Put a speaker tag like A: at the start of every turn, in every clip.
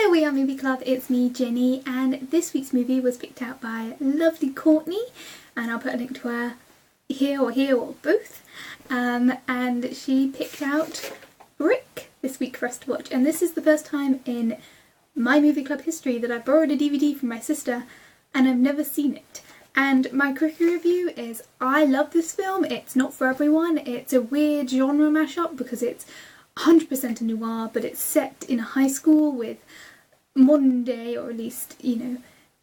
A: Hello We Are Movie Club, it's me Jenny, and this week's movie was picked out by lovely Cortnie, and I'll put a link to her here or both, and she picked out Brick this week for us to watch, and this is the first time in my movie club history that I've borrowed a DVD from my sister and I've never seen it. And my quick review is I love this film. It's not for everyone. It's a weird genre mashup because it's 100% a noir, but it's set in a high school with modern day, or at least,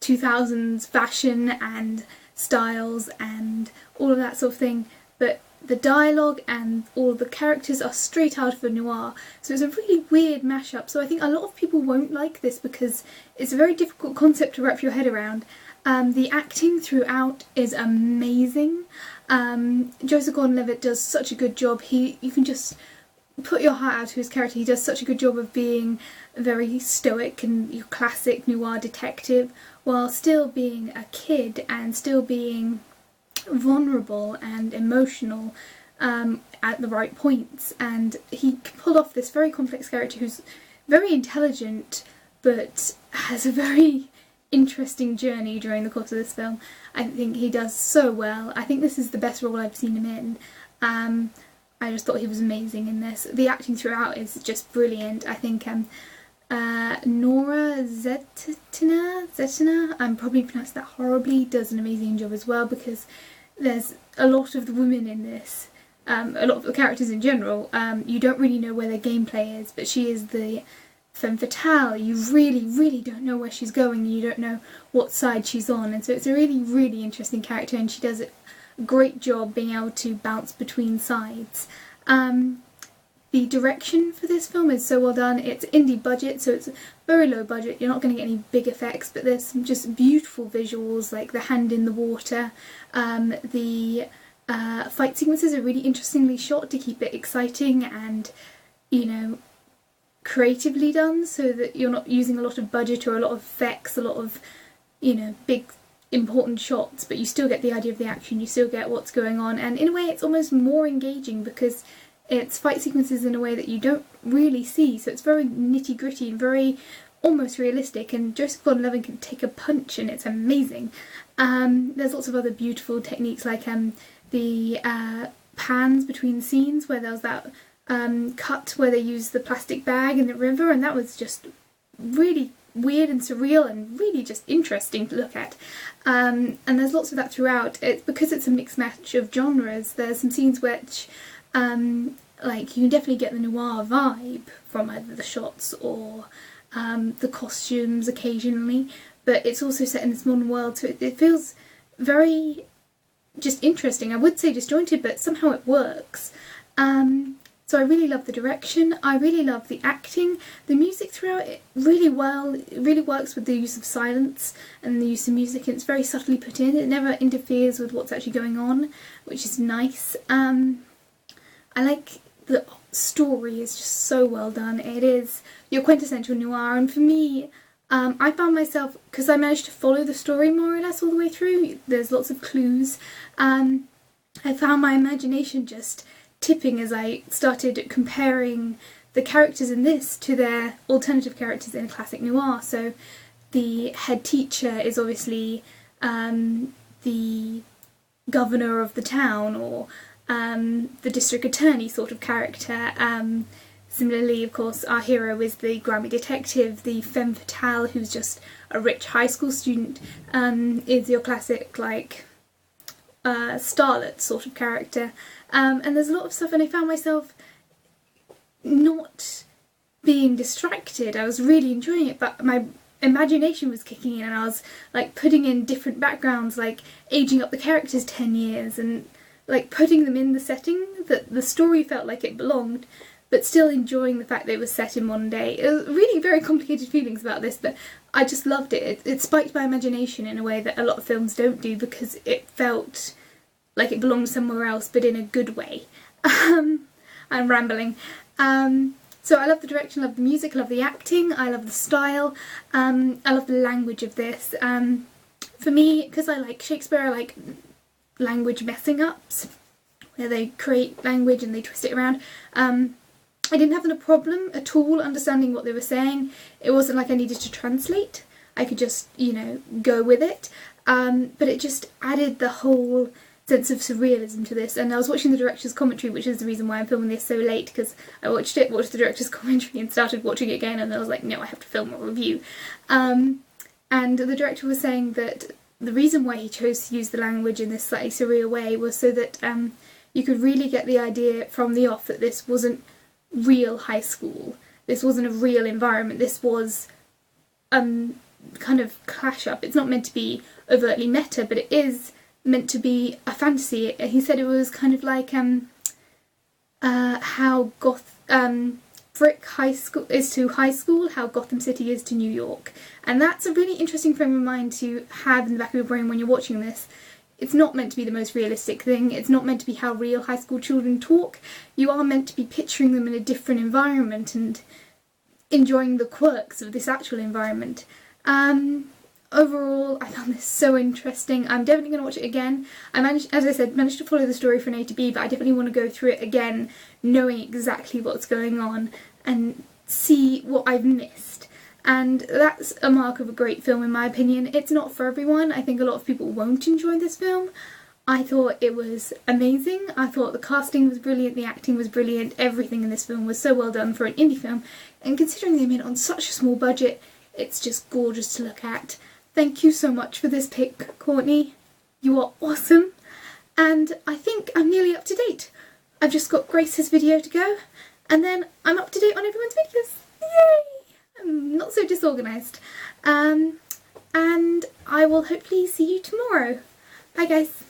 A: 2000s fashion and styles and all of that sort of thing. But the dialogue and all the characters are straight out of a noir. So it's a really weird mashup. So I think a lot of people won't like this because it's a very difficult concept to wrap your head around. The acting throughout is amazing. Joseph Gordon-Levitt does such a good job. You can just put your heart out to his character. He does such a good job of being very stoic and your classic noir detective while still being a kid and still being vulnerable and emotional at the right points. And he can pull off this very complex character who's very intelligent but has a very interesting journey during the course of this film. I think he does so well. I think this is the best role I've seen him in. I just thought he was amazing in this. The acting throughout is just brilliant. I think Nora Zetina, I'm probably pronounced that horribly, does an amazing job as well, because there's a lot of the women in this, a lot of the characters in general, you don't really know where their gameplay is, but she is the femme fatale. You really don't know where she's going, and you don't know what side she's on, and so it's a really interesting character, and she does a great job being able to bounce between sides. The direction for this film is so well done. It's indie budget, so it's very low budget. You're not going to get any big effects, but there's some just beautiful visuals, like the hand in the water. The fight sequences are really interestingly shot to keep it exciting and, creatively done, so that you're not using a lot of budget or a lot of effects, a lot of, big important shots, but you still get the idea of the action, you still get what's going on, and in a way it's almost more engaging because it's fight sequences in a way that you don't really see, so it's very nitty gritty and very almost realistic, and Joseph Gordon-Levitt can take a punch and it's amazing. There's lots of other beautiful techniques, like the pans between scenes, where there was that cut where they used the plastic bag in the river, and that was just really weird and surreal and really just interesting to look at. And there's lots of that throughout. It's because it's a mixed match of genres. There's some scenes which like you can definitely get the noir vibe from either the shots or the costumes occasionally, but it's also set in this modern world, so it feels very just interesting. I would say disjointed, but somehow it works. So I really love the direction, I really love the acting, the music throughout it really well. It really works with the use of silence and the use of music, and it's very subtly put in. It never interferes with what's actually going on, which is nice. I like the story is just so well done. It is your quintessential noir, and for me, I found myself, because I managed to follow the story more or less all the way through, there's lots of clues, I found my imagination just tipping as I started comparing the characters in this to their alternative characters in a classic noir. So the head teacher is obviously the governor of the town, or the district attorney sort of character. Similarly, of course, our hero is the grimy detective. The femme fatale, who's just a rich high school student, is your classic, starlet sort of character. And there's a lot of stuff, and I found myself not being distracted. I was really enjoying it, but my imagination was kicking in, and I was putting in different backgrounds, like aging up the characters 10 years and putting them in the setting that the story felt like it belonged, but still enjoying the fact that it was set in modern day. It was really very complicated feelings about this, but I just loved it. It spiked my imagination in a way that a lot of films don't do, because it felt like it belonged somewhere else, but in a good way. I'm rambling. So I love the direction, I love the music, I love the acting, I love the style, I love the language of this. For me, because I like Shakespeare, I like language messing ups, where they create language and they twist it around. I didn't have a problem at all understanding what they were saying. It wasn't like I needed to translate. I could just, you know, go with it. But it just added the whole sense of surrealism to this. And I was watching the director's commentary, which is the reason why I'm filming this so late, because I watched the director's commentary and started watching it again, and I was like, no, I have to film a review. And the director was saying that the reason why he chose to use the language in this slightly surreal way was so that you could really get the idea from the off that this wasn't real high school. This wasn't a real environment. This was kind of clash up. It's not meant to be overtly meta, but it is meant to be a fantasy. He said it was kind of like how Brick High School is to high school, how Gotham City is to New York. And that's a really interesting frame of mind to have in the back of your brain when you're watching this. It's not meant to be the most realistic thing. It's not meant to be how real high school children talk. You are meant to be picturing them in a different environment and enjoying the quirks of this actual environment. Overall, I found this so interesting. I'm definitely going to watch it again. I managed to follow the story from A to B, but I definitely want to go through it again, knowing exactly what's going on and see what I've missed. And that's a mark of a great film in my opinion. It's not for everyone. I think a lot of people won't enjoy this film. I thought it was amazing. I thought the casting was brilliant, the acting was brilliant, everything in this film was so well done for an indie film. And considering they made it on such a small budget, it's just gorgeous to look at. Thank you so much for this pick, Courtney. You are awesome. And I think I'm nearly up to date. I've just got Grace's video to go, and then I'm up to date on everyone's videos. Yay! I'm not so disorganised. And I will hopefully see you tomorrow. Bye guys.